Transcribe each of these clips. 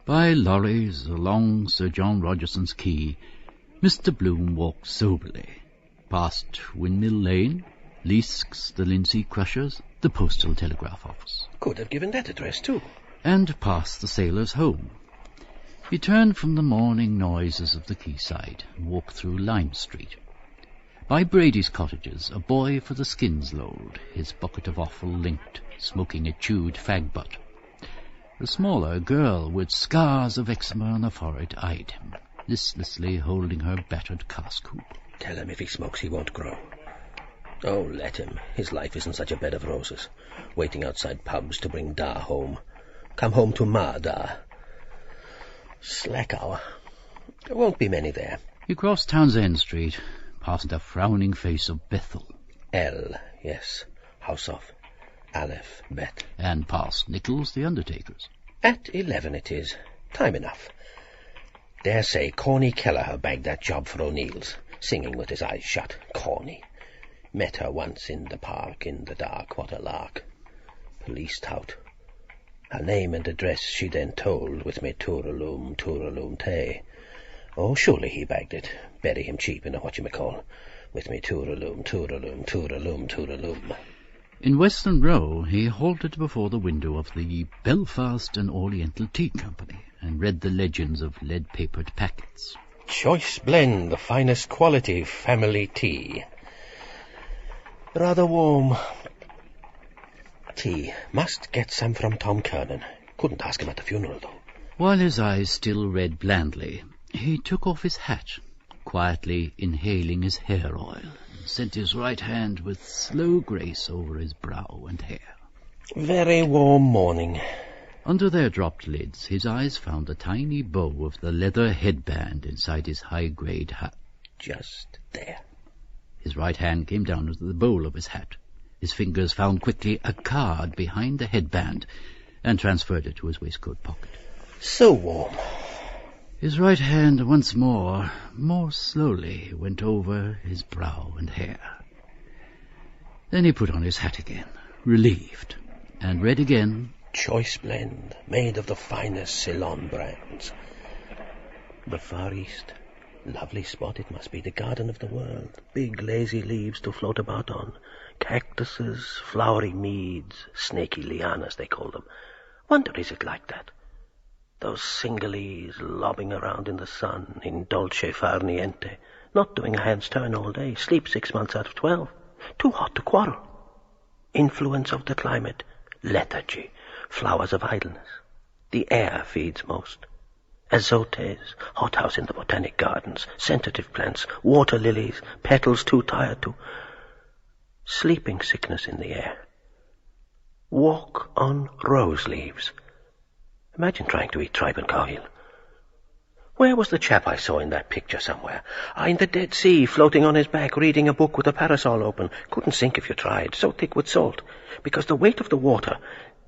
By lorries along Sir John Rogerson's quay, Mr. Bloom walked soberly, past Windmill Lane, Leask's, the Lindsay Crushers, the Postal Telegraph Office. Could have given that address too. And past the sailor's home. He turned from the morning noises of the quayside and walked through Lime Street. By Brady's cottages, a boy for the skins lolled, his bucket of offal linked, smoking a chewed fag butt. The smaller girl, with scars of eczema on her forehead, eyed him, listlessly holding her battered cask hoop. Tell him if he smokes he won't grow. Oh, let him. His life isn't such a bed of roses, waiting outside pubs to bring Da home. Come home to Ma, Da. Slack hour. There won't be many there. He crossed Townsend Street, past the frowning face of Bethel. L, yes. House of Aleph, Bet. And past Nichols, the undertaker's. At 11 it is. Time enough. Dare say Corny Kelleher bagged that job for O'Neill's, singing with his eyes shut. Corny. Met her once in the park, in the dark, what a lark. Police tout. Her name and address she then told, with me tooraloom tay. Oh, surely he bagged it. Bury him cheap in a whatchamacall. With me tooraloom. In Western Row, he halted before the window of the Belfast and Oriental Tea Company and read the legends of lead-papered packets. Joyce blend, the finest quality family tea. Rather warm. Tea. Must get some from Tom Kernan. Couldn't ask him at the funeral, though. While his eyes still read blandly, he took off his hat, quietly inhaling his hair oil, and sent his right hand with slow grace over his brow and hair. Very warm morning. Under their dropped lids, his eyes found a tiny bow of the leather headband inside his high-grade hat. Just there. His right hand came down into the bowl of his hat. His fingers found quickly a card behind the headband and transferred it to his waistcoat pocket. So warm. His right hand once more slowly, went over his brow and hair. Then he put on his hat again, relieved, and read again, Choice blend, made of the finest Ceylon brands. The Far East. Lovely spot it must be, the garden of the world. Big lazy leaves to float about on. Cactuses, flowery meads, snaky lianas they call them. Wonder is it like that? Those Singalese lobbing around in the sun, in dolce far niente, not doing a hand's turn all day, sleep 6 months out of 12. Too hot to quarrel. Influence of the climate, lethargy, flowers of idleness. The air feeds most. Azotes, hothouse in the botanic gardens, sensitive plants, water lilies, petals too tired to... Sleeping sickness in the air. Walk on rose leaves. Imagine trying to eat tripe and cowheel. Where was the chap I saw in that picture somewhere? In the Dead Sea, floating on his back, reading a book with a parasol open. Couldn't sink if you tried, so thick with salt. Because the weight of the water...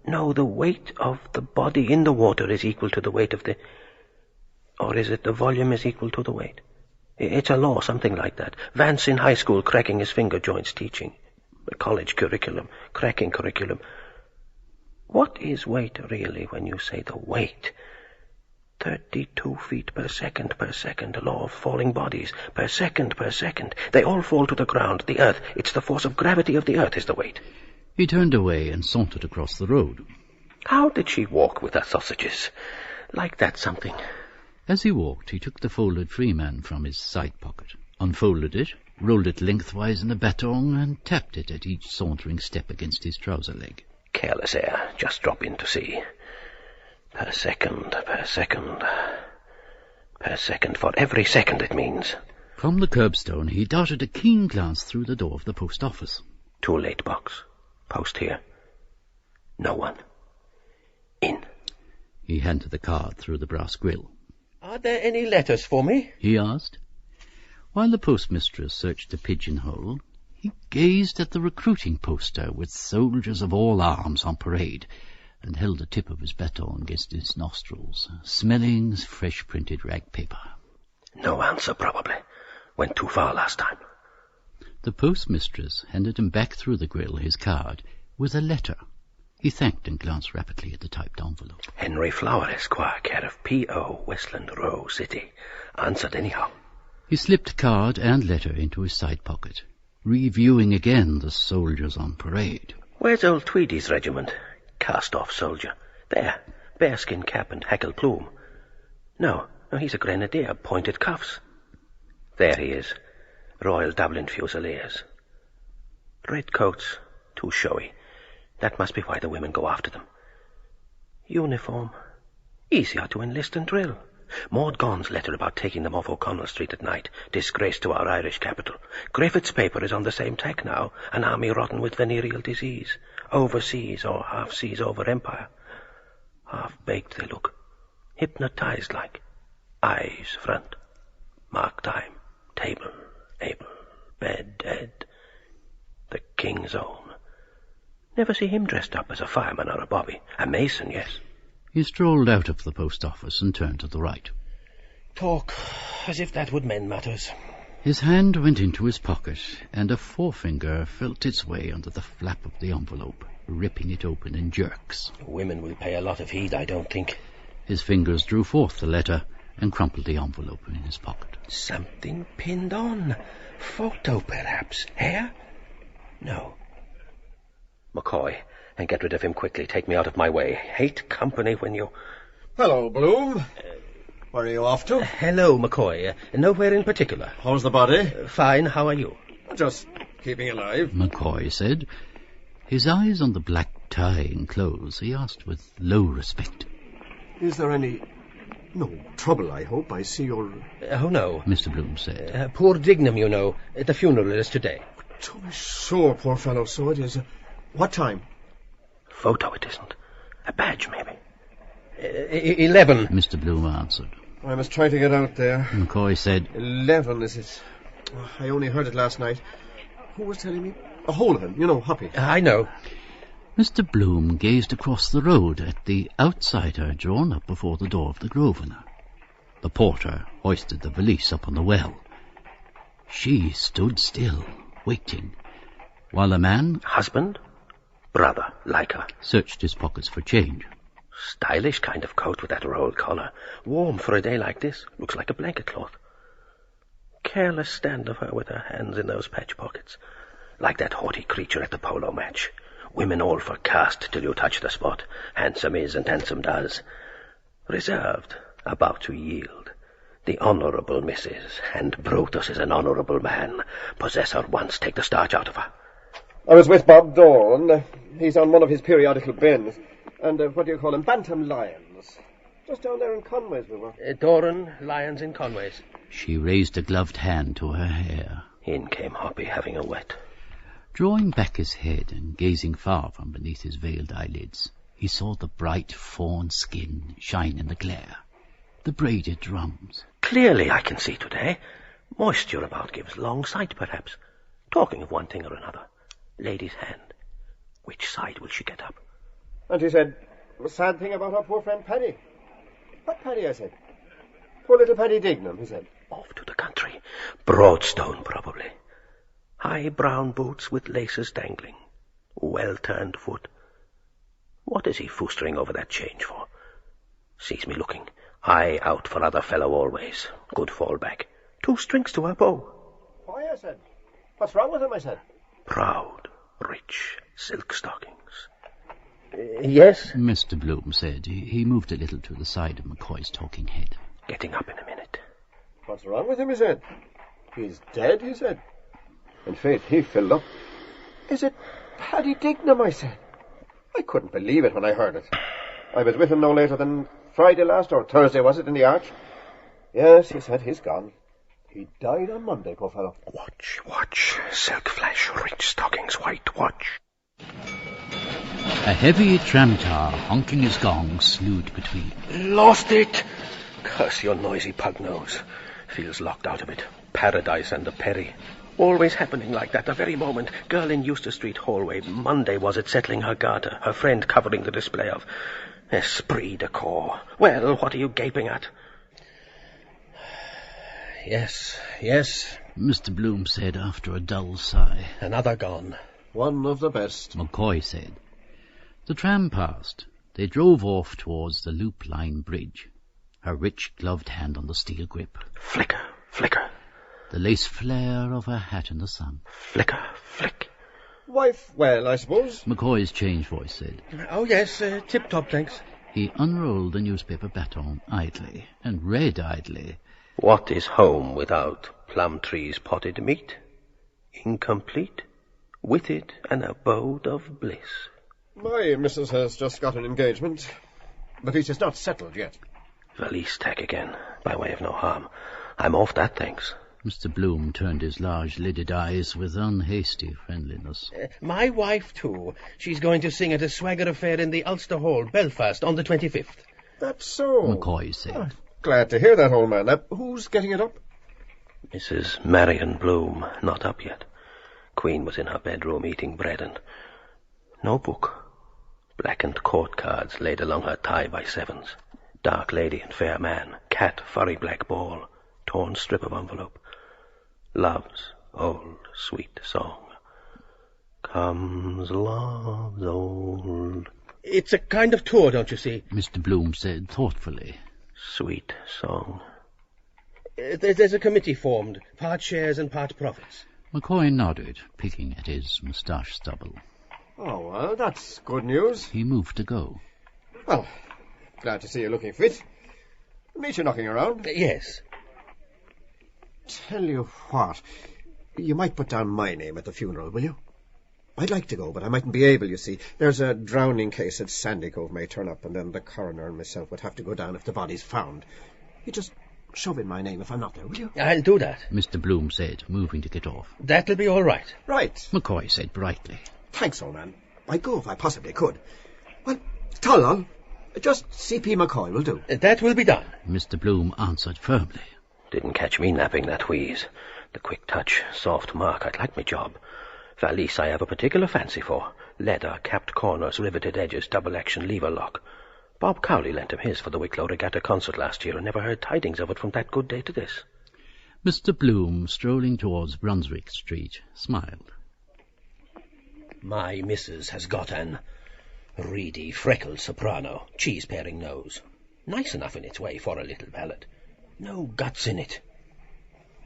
No, the weight of the body in the water is equal to the weight of the... Or is it the volume is equal to the weight? It's a law, something like that. Vance in high school cracking his finger joints teaching. The college curriculum, cracking curriculum. What is weight really when you say the weight? 32 feet per second, the law of falling bodies, per second. They all fall to the ground, the earth. It's the force of gravity of the earth is the weight. He turned away and sauntered across the road. How did she walk with her sausages? Like that something. As he walked, he took the folded Freeman from his side pocket, unfolded it, rolled it lengthwise in a baton, and tapped it at each sauntering step against his trouser leg. Careless air, just drop in to see. Per second, for every second it means. From the curbstone he darted a keen glance through the door of the post office. Too late box. Post here. No one. In. He handed the card through the brass grill. Are there any letters for me? He asked. While the postmistress searched the pigeonhole, he gazed at the recruiting poster with soldiers of all arms on parade, and held the tip of his baton against his nostrils, smelling fresh-printed rag paper. No answer, probably. Went too far last time. The postmistress handed him back through the grill his card, with a letter, He thanked and glanced rapidly at the typed envelope. Henry Flower, Esquire, care of P.O., Westland Row, City. Answered anyhow. He slipped card and letter into his side pocket, reviewing again the soldiers on parade. Where's old Tweedy's regiment? Cast-off soldier. There, bearskin cap and heckel plume. No, he's a grenadier, pointed cuffs. There he is, Royal Dublin Fusiliers. Red coats, too showy. That must be why the women go after them. Uniform. Easier to enlist and drill. Maud Gone's letter about taking them off O'Connell Street at night. Disgrace to our Irish capital. Griffith's paper is on the same tack now. An army rotten with venereal disease. Overseas or half-seas over empire. Half-baked they look. Hypnotized like. Eyes front. Mark time. Table. Able. Bed. Head. The King's Own. Never see him dressed up as a fireman or a bobby. A mason, yes. He strolled out of the post office and turned to the right. Talk, as if that would mend matters. His hand went into his pocket, and a forefinger felt its way under the flap of the envelope, ripping it open in jerks. Women will pay a lot of heed, I don't think. His fingers drew forth the letter and crumpled the envelope in his pocket. Something pinned on. Photo, perhaps. Hair? No. McCoy, and get rid of him quickly. Take me out of my way. Hate company when you... Hello, Bloom. Where are you off to? Hello, McCoy. Nowhere in particular. How's the body? Fine. How are you? Just keeping alive. McCoy said. His eyes on the black tie and clothes, he asked with low respect. Is there any... no trouble, I hope? I see you're... Oh, no. Mr. Bloom said. Poor Dignam, you know. The funeral is today. To be sure, poor fellow, so it is. What time? Photo it isn't. A badge, maybe. 11. Mr. Bloom answered. I must try to get out there. McCoy said. 11, is it? I only heard it last night. Who was telling me? A whole of him, you know, Hoppy. I know. Mr. Bloom gazed across the road at the outsider drawn up before the door of the Grosvenor. The porter hoisted the valise up on the well. She stood still, waiting, while the man... Husband? Brother, like her. Searched his pockets for change. Stylish kind of coat with that rolled collar. Warm for a day like this. Looks like a blanket cloth. Careless stand of her with her hands in those patch pockets. Like that haughty creature at the polo match. Women all for caste till you touch the spot. Handsome is and handsome does. Reserved, about to yield. The honourable Mrs. And Brutus is an honourable man. Possess her once, take the starch out of her. I was with Bob Dorn. He's on one of his periodical bins. And what do you call them? Bantam Lions. Just down there in Conway's we were. Doran, Lions in Conway's. She raised a gloved hand to her hair. In came Hoppy, having a wet. Drawing back his head and gazing far from beneath his veiled eyelids, he saw the bright fawn skin shine in the glare, the braided drums. Clearly I can see today. Moisture about gives long sight, perhaps. Talking of one thing or another. Lady's hand. Which side will she get up? And he said, the sad thing about our poor friend Paddy. What Paddy, I said? Poor little Paddy Dignam, he said. Off to the country. Broadstone, probably. High brown boots with laces dangling. Well-turned foot. What is he foostering over that change for? Sees me looking. Eye out for other fellow always. Good fallback. 2 strings to her bow. Why, I said. What's wrong with him, I said. Proud, rich, silk stockings. Yes? Mr. Bloom said. He moved a little to the side of McCoy's talking head. Getting up in a minute. What's wrong with him, he said. He's dead, he said. In faith, he filled up. Is it Paddy Dignam, I said. I couldn't believe it when I heard it. I was with him no later than Friday last, or Thursday, was it, in the Arch? Yes, he said, he's gone. He died on Monday, poor fellow. Watch, watch. Silk flash, rich stockings, white, watch. A heavy tram-car, honking his gong, slewed between. Lost it! Curse your noisy pug nose. Feels locked out of it. Paradise and the Perry. Always happening like that, the very moment. Girl in Eustace Street hallway. Monday was it, settling her garter. Her friend covering the display of esprit de corps. Well, what are you gaping at? Yes, yes. Mr. Bloom said after a dull sigh. Another gone. One of the best. McCoy said. The tram passed. They drove off towards the Loop Line bridge, her rich gloved hand on the steel grip. Flicker, flicker. The lace flare of her hat in the sun. Flicker, flick. Wife well, I suppose? McCoy's changed voice said. Oh, yes, tip-top, thanks. He unrolled the newspaper baton idly and read idly. What is home without Plumtree's potted meat? Incomplete, with it an abode of bliss. My missus has just got an engagement, but it is not settled yet. Valise tack again, by way of no harm. I'm off that, thanks. Mr. Bloom turned his large-lidded eyes with unhasty friendliness. My wife, too. She's going to sing at a swagger affair in the Ulster Hall, Belfast, on the 25th. That's so. McCoy said. Oh, glad to hear that, old man. Who's getting it up? Mrs. Marion Bloom, not up yet. Queen was in her bedroom eating bread and... no book. Blackened court cards laid along her tie by sevens. Dark lady and fair man. Cat, furry black ball. Torn strip of envelope. Love's old sweet song. Comes love's old... It's a kind of tour, don't you see? Mr. Bloom said thoughtfully. Sweet song. There's a committee formed, part shares and part profits. McCoy nodded, picking at his moustache stubble. Oh, well, that's good news. He moved to go. Well, glad to see you looking fit. Meet you knocking around. Yes. Tell you what, you might put down my name at the funeral, will you? I'd like to go, but I mightn't be able, you see. There's a drowning case at Sandy Cove may turn up, and then the coroner and myself would have to go down if the body's found. You just shove in my name if I'm not there, will you? I'll do that, Mr. Bloom said, moving to get off. That'll be all right. Right. McCoy said brightly. Thanks, old man. I'd go if I possibly could. Well, Tallon, just C.P. McCoy will do. That will be done. Mr. Bloom answered firmly. Didn't catch me napping that wheeze. The quick touch, soft mark, I'd like my job. Valise I have a particular fancy for. Leather, capped corners, riveted edges, double-action lever lock. Bob Cowley lent him his for the Wicklow Regatta concert last year and never heard tidings of it from that good day to this. Mr. Bloom, strolling towards Brunswick Street, smiled. My missus has got an reedy, freckled soprano, cheese-paring nose. Nice enough in its way for a little ballad. No guts in it.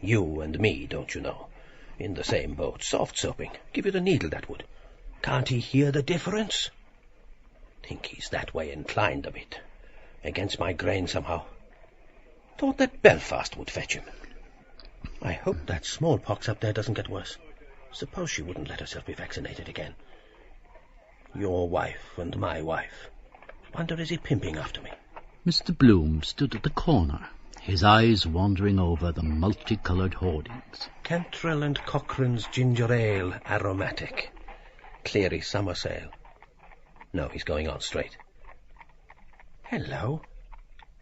You and me, don't you know? In the same boat, soft-soaping. Give you the needle, that would. Can't he hear the difference? Think he's that way inclined a bit. Against my grain somehow. Thought that Belfast would fetch him. I hope that smallpox up there doesn't get worse. Suppose she wouldn't let herself be vaccinated again. Your wife and my wife. Wonder is he pimping after me? Mr. Bloom stood at the corner, his eyes wandering over the multicoloured hoardings. Cantrell and Cochrane's ginger ale, aromatic. Cleary summer sale. No, he's going on straight. Hello.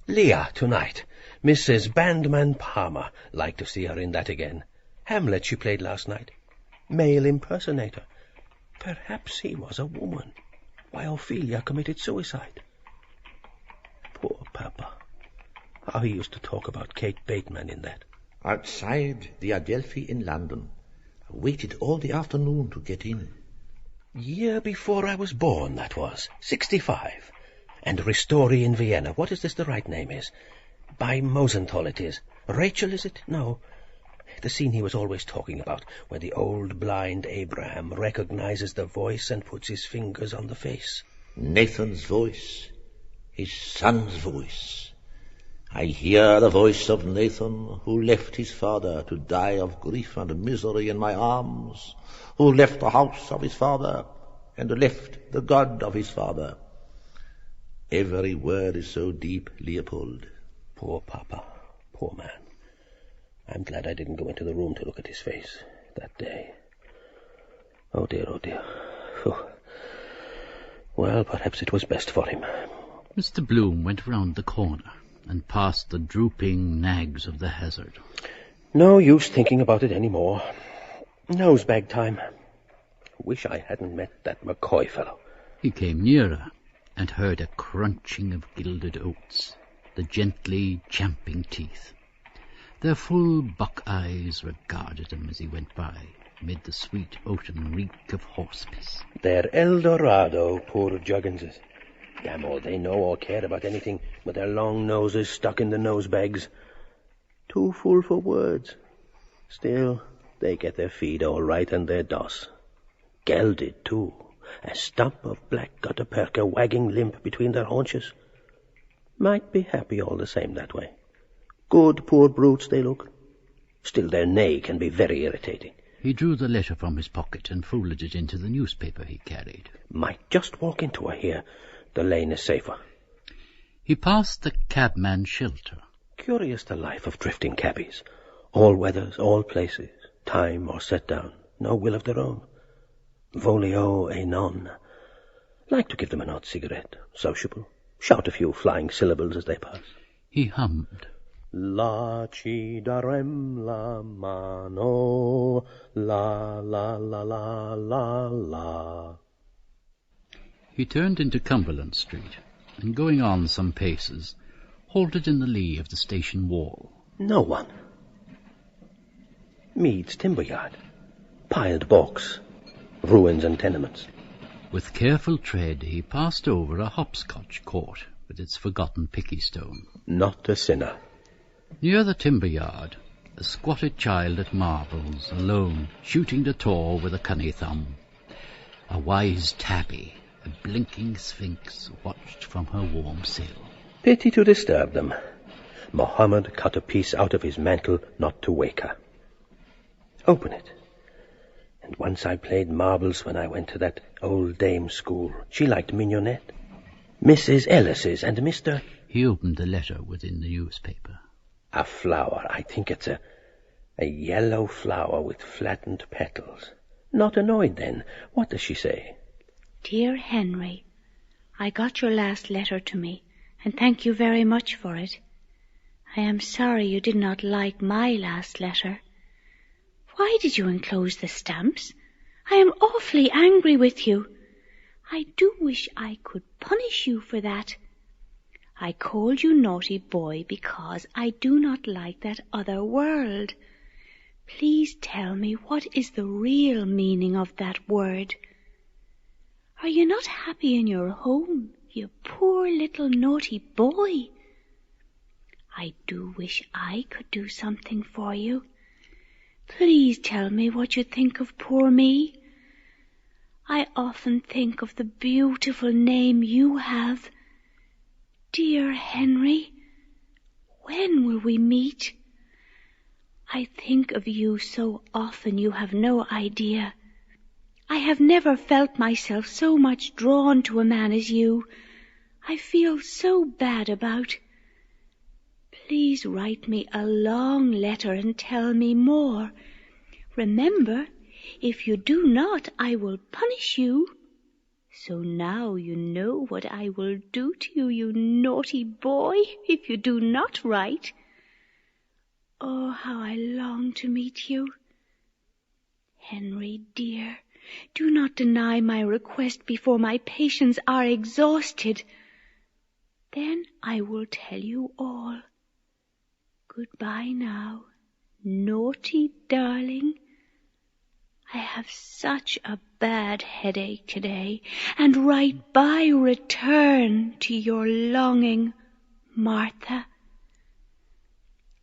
Leah tonight. Mrs. Bandman Palmer. Like to see her in that again. Hamlet she played last night. Male impersonator. Perhaps he was a woman. Why, Ophelia committed suicide. Poor Papa. How he used to talk about Kate Bateman in that. Outside the Adelphi in London. I waited all the afternoon to get in. Year before I was born, that was. 65. And Ristori in Vienna. What is this the right name is? By Mosenthal it is. Rachel, is it? No. The scene he was always talking about, where the old blind Abraham recognizes the voice and puts his fingers on the face. Nathan's voice. His son's voice. I hear the voice of Nathan, who left his father to die of grief and misery in my arms, who left the house of his father, and left the God of his father. Every word is so deep, Leopold. Poor Papa, poor man. I'm glad I didn't go into the room to look at his face that day. Oh dear, oh dear. Whew. Well, perhaps it was best for him. Mr. Bloom went round the corner and past the drooping nags of the hazard. No use thinking about it any more. Nosebag time. Wish I hadn't met that McCoy fellow. He came nearer and heard a crunching of gilded oats, the gently champing teeth. Their full buck eyes regarded him as he went by. amid the sweet autumn reek of horse piss. They're El Dorado, poor Jugginses. Damn all they know or care about anything with their long noses stuck in the nosebags. Too full for words. Still, they get their feed all right and their doss. Gelded, too. A stump of black gutta-percha wagging limp between their haunches. Might be happy all the same that way. Good poor brutes they look. Still their neigh can be very irritating. He drew the letter from his pocket and folded it into the newspaper he carried. Might just walk into her here. The lane is safer. He passed the cabman's shelter. Curious the life of drifting cabbies. All weathers, all places, time or set down. No will of their own. Volio e non. Like to give them an odd cigarette. Sociable. Shout a few flying syllables as they pass. He hummed. La ci darem la mano, la la la la la la. He turned into Cumberland Street, and going on some paces, halted in the lee of the station wall. No one. Meade's timber yard. Piled balks. Ruins and tenements. With careful tread he passed over a hopscotch court with its forgotten picky stone. Not a sinner. Near the timber yard, a squatted child at marbles, alone, shooting the tor with a cunny thumb. A wise tabby, a blinking sphinx, watched from her warm sill. Pity to disturb them. Mohammed cut a piece out of his mantle not to wake her. Open it. And once I played marbles when I went to that old dame school. She liked mignonette. Mrs. Ellis's and Mr. He opened the letter within the newspaper. A flower. I think it's a yellow flower with flattened petals. Not annoyed, then. What does she say? Dear Henry, I got your last letter to me, and thank you very much for it. I am sorry you did not like my last letter. Why did you enclose the stamps? I am awfully angry with you. I do wish I could punish you for that. I called you naughty boy because I do not like that other world. Please tell me what is the real meaning of that word. Are you not happy in your home, you poor little naughty boy? I do wish I could do something for you. Please tell me what you think of poor me. I often think of the beautiful name you have. Dear Henry, when will we meet? I think of you so often you have no idea. I have never felt myself so much drawn to a man as you. I feel so bad about. Please write me a long letter and tell me more. Remember, if you do not, I will punish you. So now you know what I will do to you, you naughty boy, if you do not write. Oh, how I long to meet you. Henry, dear, do not deny my request before my patience are exhausted. Then I will tell you all. Goodbye now, naughty darling. I have such a bad headache today, and write by return to your longing, Martha.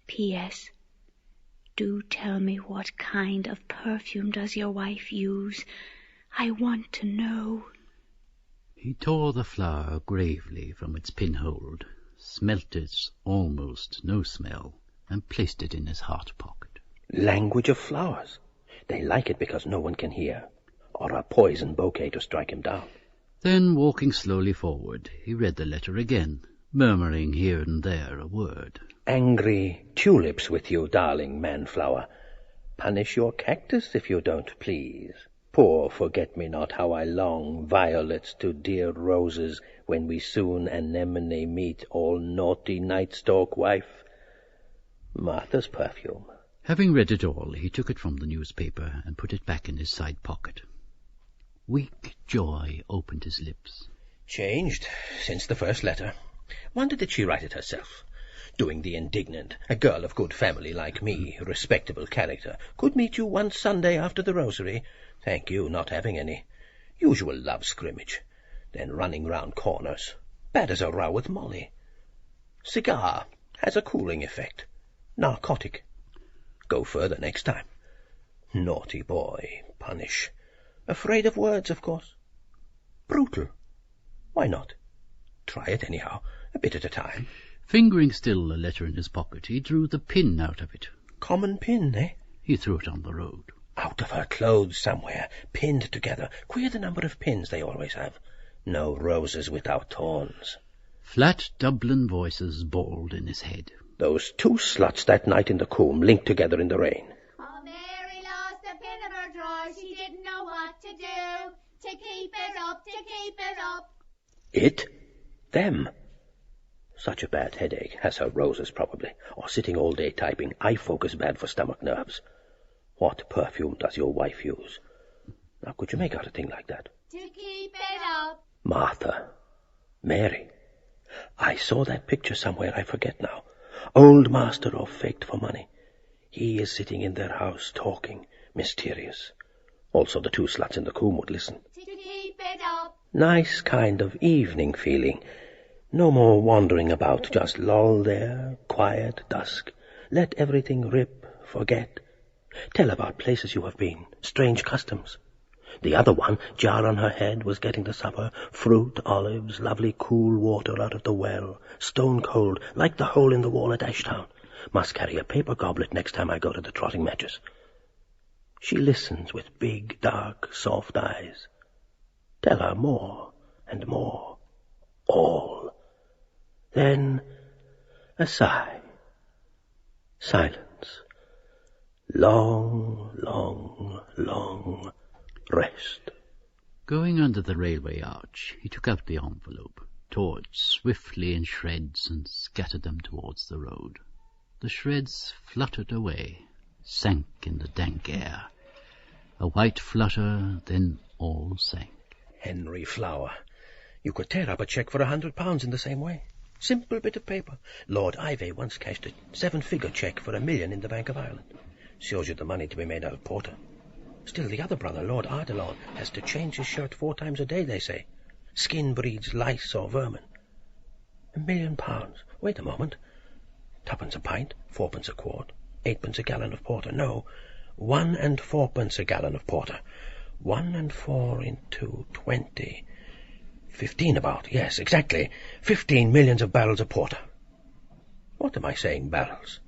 P.S. Do tell me what kind of perfume does your wife use? I want to know. He tore the flower gravely from its pinhold, smelt its almost no smell, and placed it in his heart pocket. Language of flowers. They like it because no one can hear, or a poison bouquet to strike him down. Then, walking slowly forward, he read the letter again, murmuring here and there a word. Angry tulips with you, darling manflower. Punish your cactus if you don't please. Poor forget-me-not, how I long violets to dear roses when we soon anemone meet, all naughty night-stalk wife. Martha's perfume. Having read it all, he took it from the newspaper and put it back in his side pocket. Weak joy opened his lips. Changed since the first letter. Wonder did she write it herself? doing the indignant. A girl of good family like me, respectable character, could meet you one Sunday after the rosary. Thank you, not having any. Usual love scrimmage. Then running round corners. Bad as a row with Molly. Cigar has a cooling effect. Narcotic. Go further next time. Naughty boy, punish. Afraid of words, of course. Brutal. Why not? Try it anyhow, a bit at a time. Fingering still a letter in his pocket, he drew the pin out of it. Common pin, eh? He threw it on the road. Out of her clothes somewhere, pinned together. Queer the number of pins they always have. No roses without thorns. Flat Dublin voices bawled in his head. Those two sluts that night in the coombe linked together in the rain. Oh, Mary lost a pin of her drawer. She didn't know what to do. To keep it up, to keep it up. It? Them? Such a bad headache. Has her roses, probably. Or sitting all day typing. Eye focus bad for stomach nerves. What perfume does your wife use? Now, could you make out a thing like that? To keep it up. Martha. Mary. I saw that picture somewhere, I forget now. Old master of faked for money. He is sitting in their house talking, mysterious. Also the two sluts in the coombe would listen. To keep it up. Nice kind of evening feeling. No more wandering about, just loll there, quiet, dusk. Let everything rip, forget. Tell about places you have been, strange customs. The other one, jar on her head, was getting the supper, fruit, olives, lovely cool water out of the well, stone cold, like the hole in the wall at Ashtown. Must carry a paper goblet next time I go to the trotting matches. She listens with big, dark, soft eyes. Tell her more and more. All. Then a sigh. Silence. Long, long, long rest. Going under the railway arch, he took out the envelope, tore it swiftly in shreds and scattered them towards the road. The shreds fluttered away, sank in the dank air. A white flutter, then all sank. Henry Flower. You could tear up a cheque for £100 in the same way. Simple bit of paper. Lord Ivey once cashed a 7-figure cheque for $1 million in the Bank of Ireland. Shows you the money to be made out of porter. Still, the other brother, Lord Ardelon, has to change his shirt 4 times a day, they say. Skin breeds lice or vermin. £1 million. Wait a moment. 2p a pint, 4p a quart, 8p a gallon of porter. No, 1 and 4p a gallon of porter. 1 and 4 into 20. 15 about, yes, exactly. 15 millions of barrels of porter. What am I saying, barrels?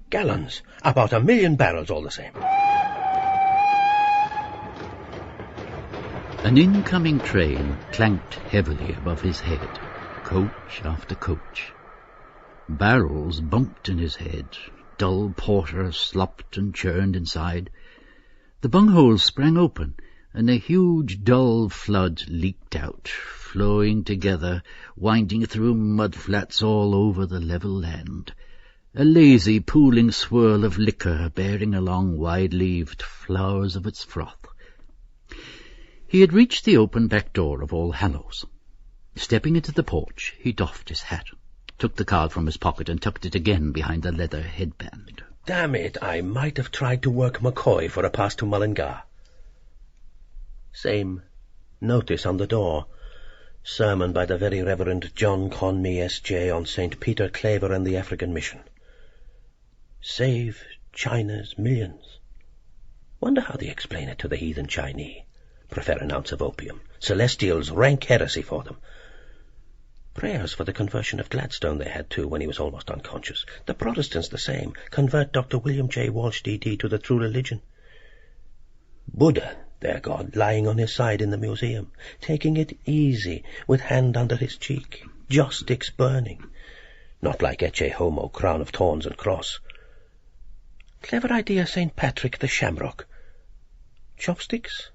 Gallons. About 1 million barrels all the same. An incoming train clanked heavily above his head, coach after coach. Barrels bumped in his head, dull porter slopped and churned inside. The bungholes sprang open, and a huge dull flood leaked out, flowing together, winding through mudflats all over the level land. A lazy, pooling swirl of liquor bearing along wide-leaved flowers of its froth. He had reached the open back door of All Hallows. Stepping into the porch, he doffed his hat, took the card from his pocket and tucked it again behind the leather headband. Damn it, I might have tried to work McCoy for a pass to Mullingar. Same notice on the door. Sermon by the Very Reverend John Conmee, S.J., on St. Peter Claver and the African Mission. Save China's millions. Wonder how they explain it to the heathen Chinese. Prefer an ounce of opium. Celestials, rank heresy for them. Prayers for the conversion of Gladstone they had too when he was almost unconscious. The Protestants the same. Convert Dr. William J. Walsh, D.D., to the true religion. Buddha, their god, lying on his side in the museum, taking it easy, with hand under his cheek, joss sticks burning. Not like Ecce Homo, crown of thorns and cross. Clever idea, St. Patrick the Shamrock. Chopsticks?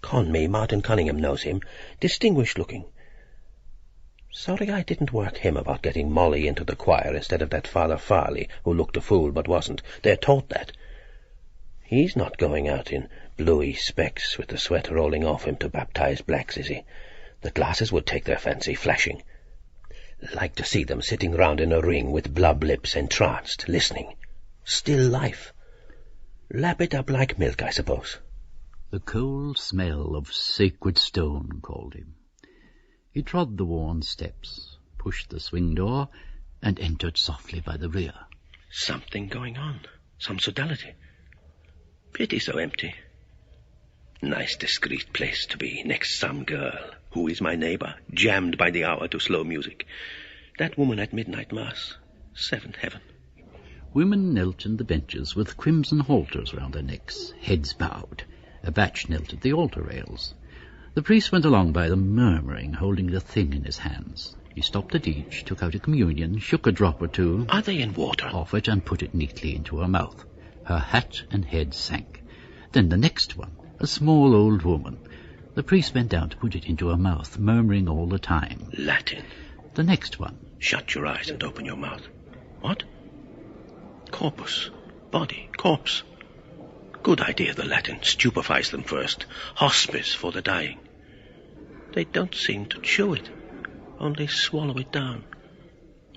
Conmee, Martin Cunningham knows him. Distinguished looking. Sorry I didn't work him about getting Molly into the choir instead of that Father Farley, who looked a fool but wasn't. They're taught that. He's not going out in bluey specs with the sweat rolling off him to baptize blacks, is he? The glasses would take their fancy, flashing. Like to see them sitting round in a ring with blub lips, entranced, listening. Still life. Lap it up like milk, I suppose. The cold smell of sacred stone called him. He trod the worn steps, pushed the swing door, and entered softly by the rear. Something going on. Some sodality. Pity so empty. Nice discreet place to be, next some girl, who is my neighbour, jammed by the hour to slow music. That woman at midnight mass. Seventh heaven. Women knelt in the benches with crimson halters round their necks, heads bowed. A batch knelt at the altar rails. The priest went along by them, murmuring, holding the thing in his hands. He stopped at each, took out a communion, shook a drop or two. Are they in water? Off it, and put it neatly into her mouth. Her hat and head sank. Then the next one, a small old woman. The priest bent down to put it into her mouth, murmuring all the time. Latin. The next one. Shut your eyes and open your mouth. What? Corpus. Body. Corpse. Good idea, the Latin. Stupefies them first. Hospice for the dying. They don't seem to chew it. Only swallow it down.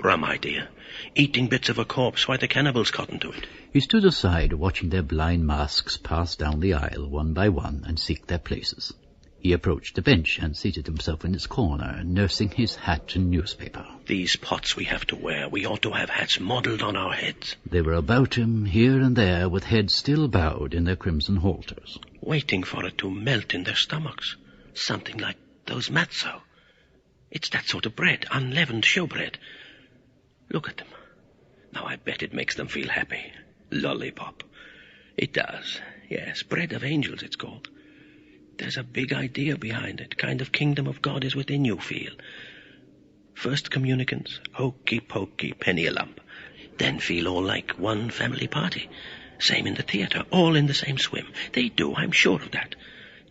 Rum idea. Eating bits of a corpse while the cannibals cotton to it. He stood aside, watching their blind masks pass down the aisle one by one and seek their places. He approached the bench and seated himself in its corner, nursing his hat and newspaper. These pots we have to wear. We ought to have hats modelled on our heads. They were about him, here and there, with heads still bowed in their crimson halters. Waiting for it to melt in their stomachs. Something like those matzo. It's that sort of bread, unleavened showbread. Look at them. Now I bet it makes them feel happy. Lollipop. It does. Yes, bread of angels it's called. There's a big idea behind it. Kind of kingdom of God is within you feel. First communicants, hokey pokey, penny a lump. Then feel all like one family party. Same in the theatre, all in the same swim. They do, I'm sure of that.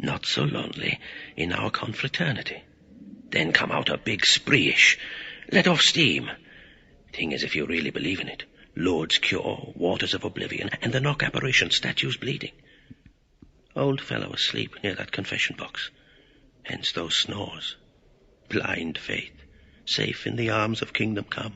Not so lonely in our confraternity. Then come out a big spree-ish. Let off steam. Thing is, if you really believe in it. Lord's cure, waters of oblivion, and the knock apparition, statues bleeding. Old fellow asleep near that confession box. Hence those snores. Blind faith. Safe in the arms of kingdom come.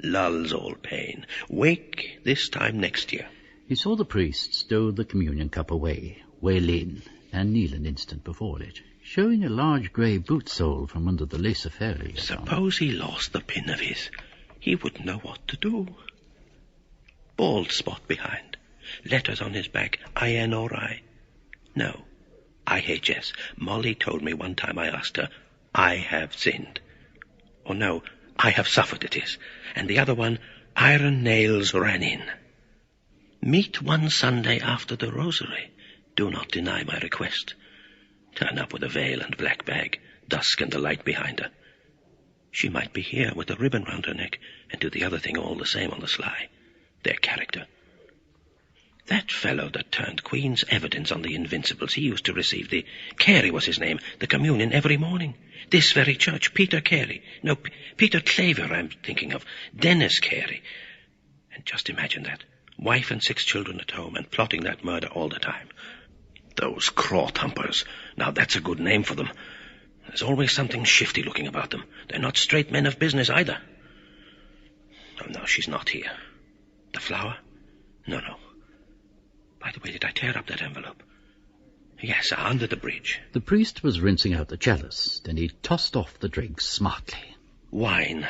Lulls all pain. Wake this time next year. He saw the priest stow the communion cup away, well in, and kneel an instant before it, showing a large grey boot sole from under the lace-affaire he had on. Suppose he lost the pin of his. He wouldn't know what to do. Bald spot behind. Letters on his back, I-N-O-R-I. No, I-H-S. Molly told me one time I asked her, I have sinned. Or no, I have suffered it is. And the other one, iron nails ran in. Meet one Sunday after the rosary. Do not deny my request. Turn up with a veil and black bag, dusk and the light behind her. She might be here with a ribbon round her neck and do the other thing all the same on the sly. Their character. That fellow that turned Queen's evidence on the Invincibles, he used to receive Carey was his name, the communion every morning. This very church, Peter Carey. No, Peter Claver I'm thinking of. Dennis Carey. And just imagine that. Wife and 6 children at home and plotting that murder all the time. Those craw-thumpers. Now that's a good name for them. There's always something shifty looking about them. They're not straight men of business either. Oh, no, she's not here. The flower? No. By the way, did I tear up that envelope? Yes, under the bridge. The priest was rinsing out the chalice. Then he tossed off the dregs smartly. Wine.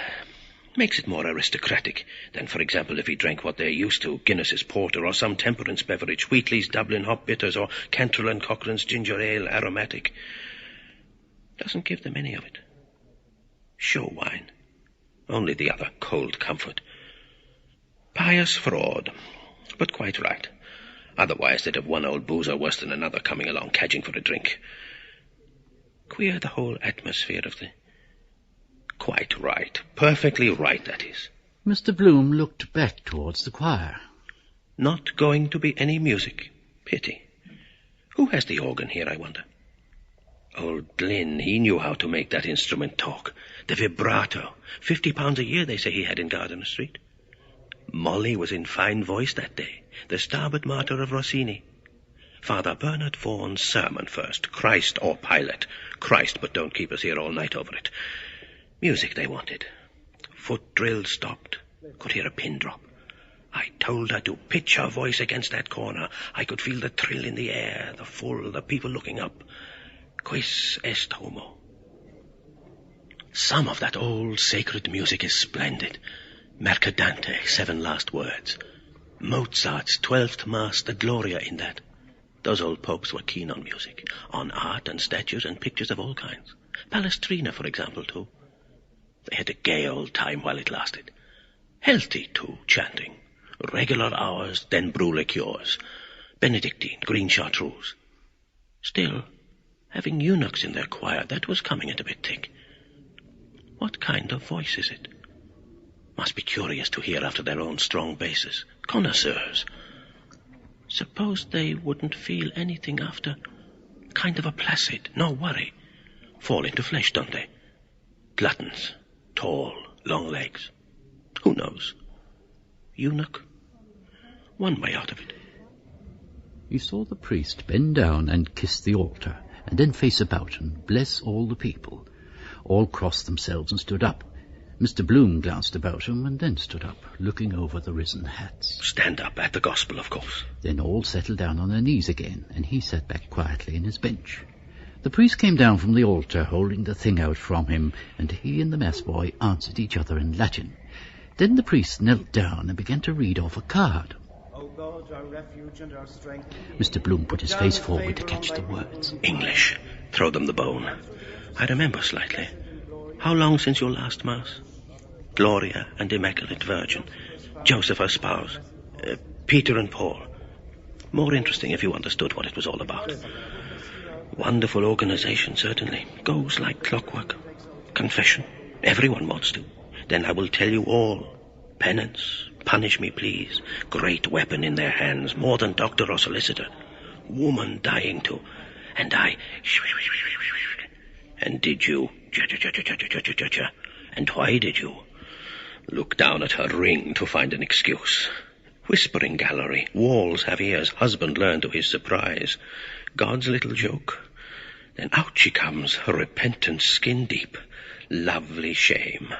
Makes it more aristocratic than, for example, if he drank what they're used to, Guinness's porter or some temperance beverage, Wheatley's Dublin hop bitters or Cantrell and Cochrane's ginger ale aromatic. Doesn't give them any of it. Show wine. Only the other, cold comfort. Pious fraud, but quite right. Otherwise they'd have one old boozer worse than another coming along cadging for a drink. Queer the whole atmosphere of the... Quite right. Perfectly right, that is. Mr. Bloom looked back towards the choir. Not going to be any music. Pity. Who has the organ here, I wonder? Old Glynn, he knew how to make that instrument talk. The vibrato. £50 a year, they say he had in Gardiner Street. Molly was in fine voice that day. The starboard martyr of Rossini. Father Bernard Vaughan's sermon first. Christ or Pilate. Christ, but don't keep us here all night over it. Music they wanted. foot drill stopped. Could hear a pin drop. I told her to pitch her voice against that corner. I could feel the thrill in the air, the full, the people looking up. Quis est homo? Some of that old sacred music is splendid. Mercadante, 7 last words. Mozart's 12th Mass, the Gloria in that. Those old popes were keen on music, on art and statues and pictures of all kinds. Palestrina, for example, too. They had a gay old time while it lasted. Healthy, too, chanting. Regular hours, then brew liqueurs. Benedictine, green chartreuse. Still, having eunuchs in their choir, that was coming it a bit thick. What kind of voice is it? Must be curious to hear after their own strong basses. Connoisseurs. Suppose they wouldn't feel anything after. Kind of a placid, no worry. Fall into flesh, don't they? Gluttons. Tall, long legs. Who knows? Eunuch. One way out of it. He saw the priest bend down and kiss the altar, and then face about and bless all the people. All crossed themselves and stood up. Mr. Bloom glanced about him and then stood up, looking over the risen hats. Stand up at the gospel, of course. Then all settled down on their knees again, and he sat back quietly in his bench. The priest came down from the altar, holding the thing out from him, and he and the mass boy answered each other in Latin. Then the priest knelt down and began to read off a card. O God, our refuge and our strength. Mr. Bloom put his face forward to catch the words. English. Throw them the bone. I remember slightly. How long since your last Mass? Gloria and Immaculate Virgin. Joseph her spouse. Peter and Paul. More interesting if you understood what it was all about. Wonderful organization, certainly. Goes like clockwork. Confession. Everyone wants to. Then I will tell you all. Penance. Punish me, please. Great weapon in their hands. More than doctor or solicitor. Woman dying to. And I... And did you... And why did you? Look down at her ring to find an excuse. Whispering gallery. Walls have ears. Husband learned to his surprise. God's little joke. Then out she comes, repentant, skin deep. Lovely shame.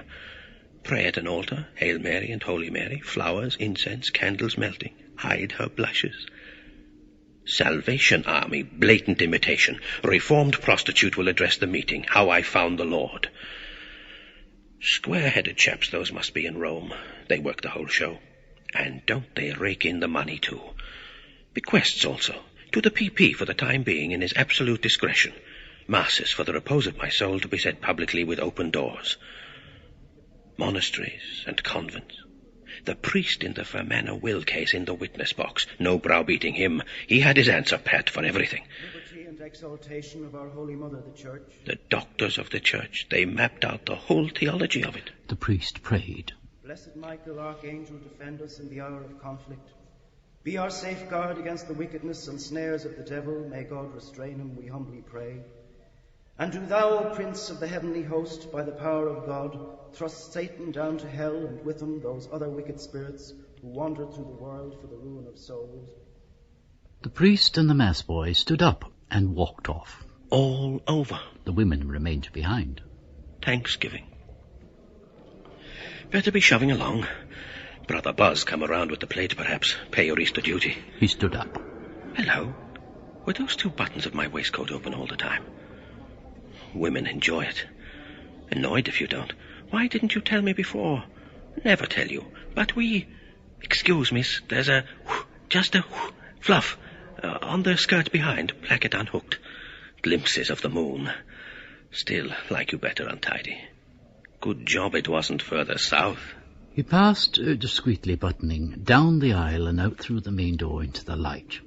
Pray at an altar, Hail Mary and Holy Mary, flowers, incense, candles melting, hide her blushes. Salvation Army, blatant imitation. Reformed prostitute will address the meeting, how I found the Lord. Square-headed chaps those must be in Rome. They work the whole show. And don't they rake in the money too? Bequests also, to the PP for the time being in his absolute discretion. Masses for the repose of my soul to be said publicly with open doors. Monasteries and convents. The priest in the Fermanagh will case in the witness box. No browbeating him. He had his answer pat for everything. Liberty and exaltation of our Holy Mother, the Church. The doctors of the Church, they mapped out the whole theology of it. The priest prayed. Blessed Michael, Archangel, defend us in the hour of conflict. Be our safeguard against the wickedness and snares of the devil. May God restrain him, we humbly pray. And do thou, O Prince of the heavenly host, by the power of God, thrust Satan down to hell, and with him those other wicked spirits who wander through the world for the ruin of souls. The priest and the mass boy stood up and walked off. All over. The women remained behind. Thanksgiving. Better be shoving along. Brother Buzz come around with the plate, perhaps. Pay your Easter duty. He stood up. Hello. Were those 2 buttons of my waistcoat open all the time? Women enjoy it. Annoyed if you don't. Why didn't you tell me before? Never tell you. But we... Excuse, miss, there's just a fluff on the skirt behind, placket unhooked. Glimpses of the moon. Still, like you better untidy. Good job it wasn't further south. He passed, discreetly buttoning, down the aisle and out through the main door into the light.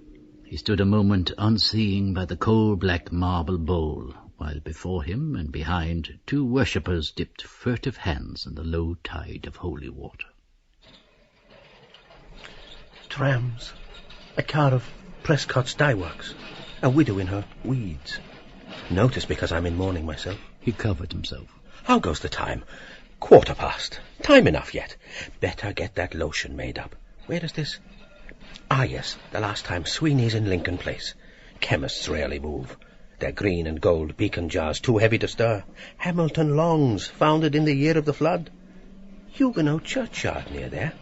He stood a moment unseeing by the coal-black marble bowl, while before him and behind 2 worshippers dipped furtive hands in the low tide of holy water. Trams. A car of Prescott's Dye Works. A widow in her weeds. Notice because I'm in mourning myself. He covered himself. How goes the time? 1:15. Time enough yet. Better get that lotion made up. Where is this? Ah, yes, the last time. Sweeney's in Lincoln Place. Chemists rarely move. They're green and gold beacon jars, too heavy to stir. Hamilton Longs, founded in the year of the flood. Huguenot churchyard near there.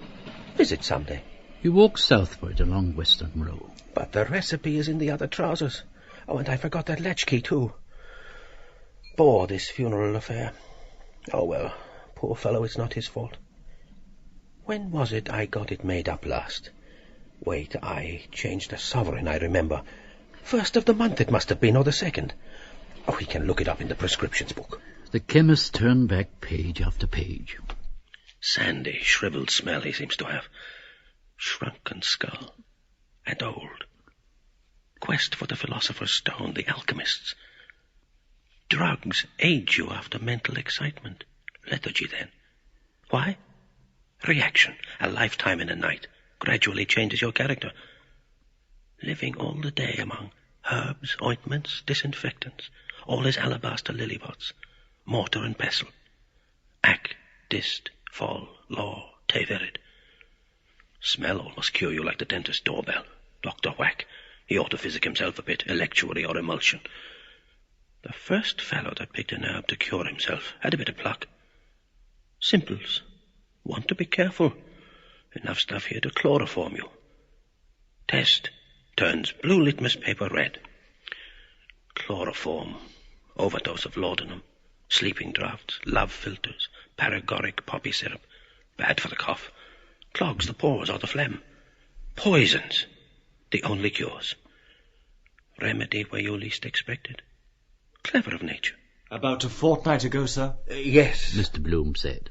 Visit someday. He walked southward along Western Row. But the recipe is in the other trousers. Oh, and I forgot that latchkey, too. Bore this funeral affair. Oh, well, poor fellow, it's not his fault. When was it I got it made up last? Wait, I changed the sovereign, I remember. 1st of the month it must have been, or the 2nd. Oh, he can look it up in the prescriptions book. The chemist turned back page after page. Sandy, shriveled smell he seems to have. Shrunken skull. And old. Quest for the philosopher's stone, the alchemists. Drugs age you after mental excitement. Lethargy, then. Why? Reaction. A lifetime in a night. Gradually changes your character. Living all the day among herbs, ointments, disinfectants. All his alabaster lily pots. Mortar and pestle. Ac, dist, fall, law, te verid. Smell almost cure you like the dentist's doorbell. Dr. Whack. He ought to physic himself a bit, electuary or emulsion. The first fellow that picked an herb to cure himself had a bit of pluck. Simples. Want to be careful. Enough stuff here to chloroform you. Test. Turns blue litmus paper red. Chloroform. Overdose of laudanum. Sleeping draughts. Love filters. Paregoric poppy syrup. Bad for the cough. Clogs the pores or the phlegm. Poisons. The only cures. Remedy where you least expected. Clever of nature. About a fortnight ago, sir? Yes. Mr. Bloom said.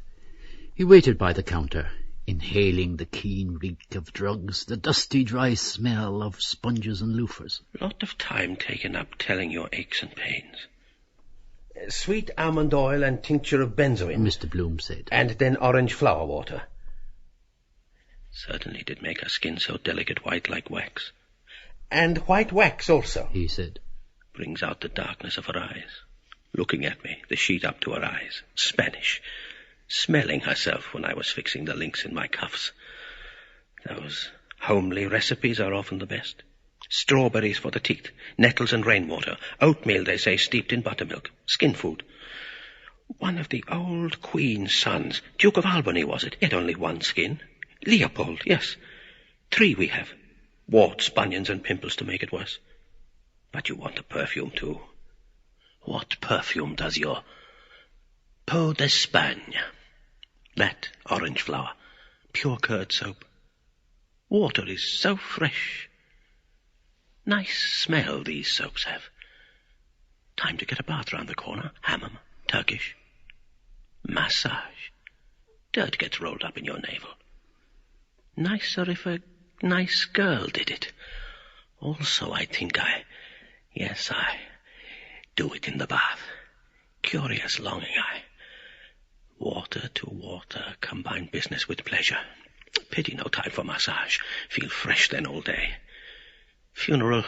He waited by the counter, inhaling the keen reek of drugs, the dusty, dry smell of sponges and loofahs. Lot of time taken up telling your aches and pains. Sweet almond oil and tincture of benzoin. Mr. Bloom said. And then orange flower water. Certainly did make her skin so delicate white like wax. And white wax also, he said. Brings out the darkness of her eyes. Looking at me, the sheet up to her eyes. Spanish. Smelling herself when I was fixing the links in my cuffs. Those homely recipes are often the best. Strawberries for the teeth, nettles and rainwater, oatmeal, they say, steeped in buttermilk, skin food. One of the old Queen's sons, Duke of Albany was it? He had only one skin. Leopold, yes. 3 we have. Warts, bunions and pimples to make it worse. But you want a perfume too. What perfume does your Peau d'Espagne? That orange flower, pure curd soap. Water is so fresh. Nice smell these soaps have. Time to get a bath round the corner. Hammam, Turkish. Massage. Dirt gets rolled up in your navel. Nicer if a nice girl did it. Also, I think I do it in the bath. Curious longing, Water to water, combine business with pleasure. Pity no time for massage. Feel fresh then all day. Funeral,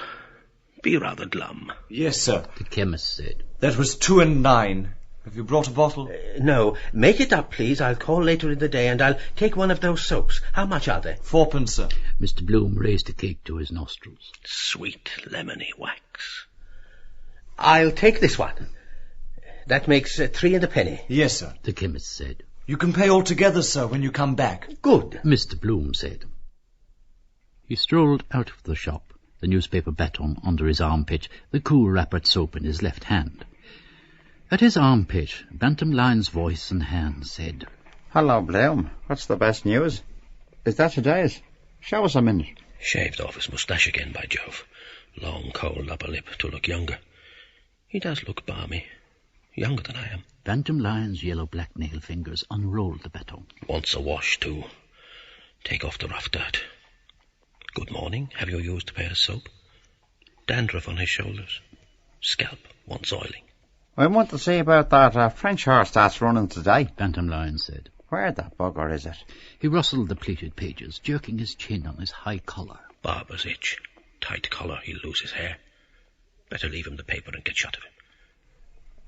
be rather glum. Yes, sir. The chemist said. That was 2 and 9. Have you brought a bottle? No. Make it up, please. I'll call later in the day, and I'll take one of those soaps. How much are they? 4pence, sir. Mr. Bloom raised the cake to his nostrils. Sweet lemony wax. I'll take this one. That makes 3 and a penny. Yes, sir. The chemist said. You can pay all together, sir, when you come back. Good. Mr. Bloom said. He strolled out of the shop, the newspaper baton under his armpit, the cool wrappered soap in his left hand. At his armpit, Bantam Lyon's voice and hand said, Hello, Bloom. What's the best news? Is that today's? Show us a minute. Shaved off his moustache again, by Jove. Long, cold upper lip to look younger. He does look balmy. Younger than I am. Bantam Lyon's yellow-black nail fingers unrolled the baton. Wants a wash, too. Take off the rough dirt. Good morning. Have you used a pair of soap? Dandruff on his shoulders. Scalp wants oiling. I want to see about that French horse that's running today. Bantam Lyon said. Where the bugger is it? He rustled the pleated pages, jerking his chin on his high collar. Barber's itch. Tight collar, he'll lose his hair. Better leave him the paper and get shut of him.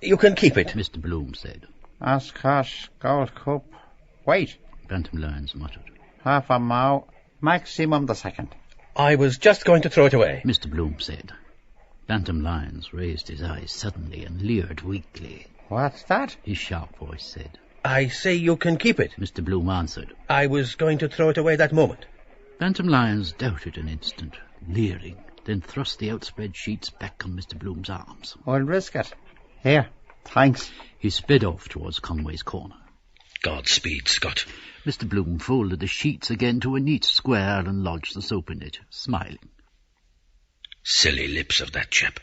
You can keep it, Mr. Bloom said. Ascot, Gold Cup. Wait. Bantam Lyons muttered. Half a mile, maximum the second. I was just going to throw it away, Mr. Bloom said. Bantam Lyons raised his eyes suddenly and leered weakly. What's that? His sharp voice said. I say you can keep it, Mr. Bloom answered. I was going to throw it away that moment. Bantam Lyons doubted an instant, leering, then thrust the outspread sheets back on Mr. Bloom's arms. I'll risk it. Here, thanks. He sped off towards Conway's corner. Godspeed, Scott. Mr. Bloom folded the sheets again to a neat square and lodged the soap in it, smiling. Silly lips of that chap.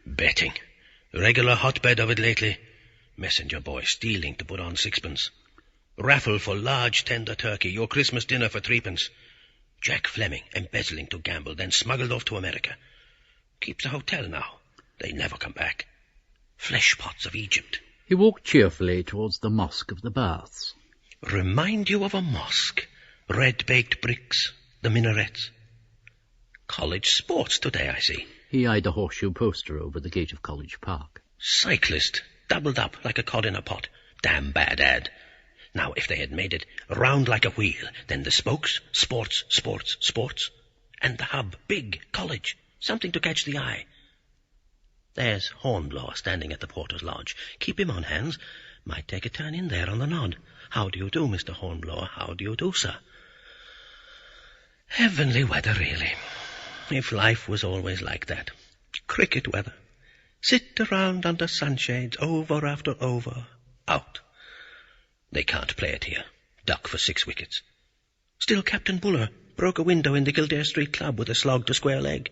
Betting. Regular hotbed of it lately. Messenger boy stealing to put on sixpence. Raffle for large tender turkey, your Christmas dinner for threepence. Jack Fleming embezzling to gamble, then smuggled off to America. Keeps a hotel now. They never come back. Flesh pots of Egypt. He walked cheerfully towards the Mosque of the Baths. Remind you of a mosque. Red-baked bricks, the minarets. College sports today, I see. He eyed the horseshoe poster over the gate of College Park. Cyclist, doubled up like a cod in a pot. Damn bad ad. Now, if they had made it round like a wheel, then the spokes, sports, sports, sports. And the hub, big, college, something to catch the eye. There's Hornblower standing at the porter's lodge. Keep him on hands. Might take a turn in there on the nod. How do you do, Mr. Hornblower? How do you do, sir? Heavenly weather, really. If life was always like that. Cricket weather. Sit around under sunshades, over after over. Out. They can't play it here. Duck for 6 wickets. Still Captain Buller broke a window in the Kildare Street Club with a slog to square leg.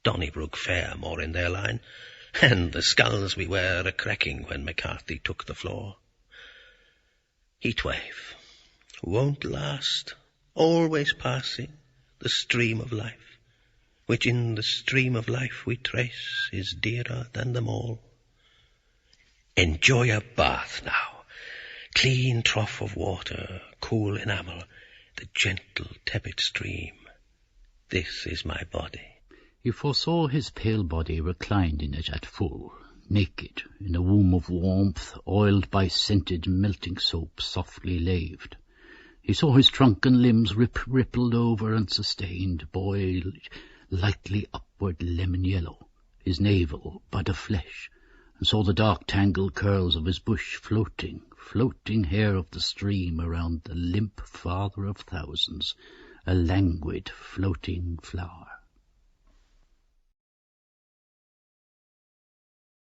Donnybrook Fair more in their line, and the skulls we were a-cracking when McCarthy took the floor. Heatwave. Won't last. Always passing. The stream of life, which in the stream of life we trace, is dearer than them all. Enjoy a bath now. Clean trough of water, cool enamel, the gentle, tepid stream. This is my body. He foresaw his pale body reclined in it at full, naked, in a womb of warmth, oiled by scented melting soap, softly laved. He saw his trunk and limbs rippled over and sustained, boiled lightly upward lemon yellow, his navel bud of flesh, and saw the dark tangled curls of his bush floating hair of the stream around the limp father of thousands, a languid floating flower.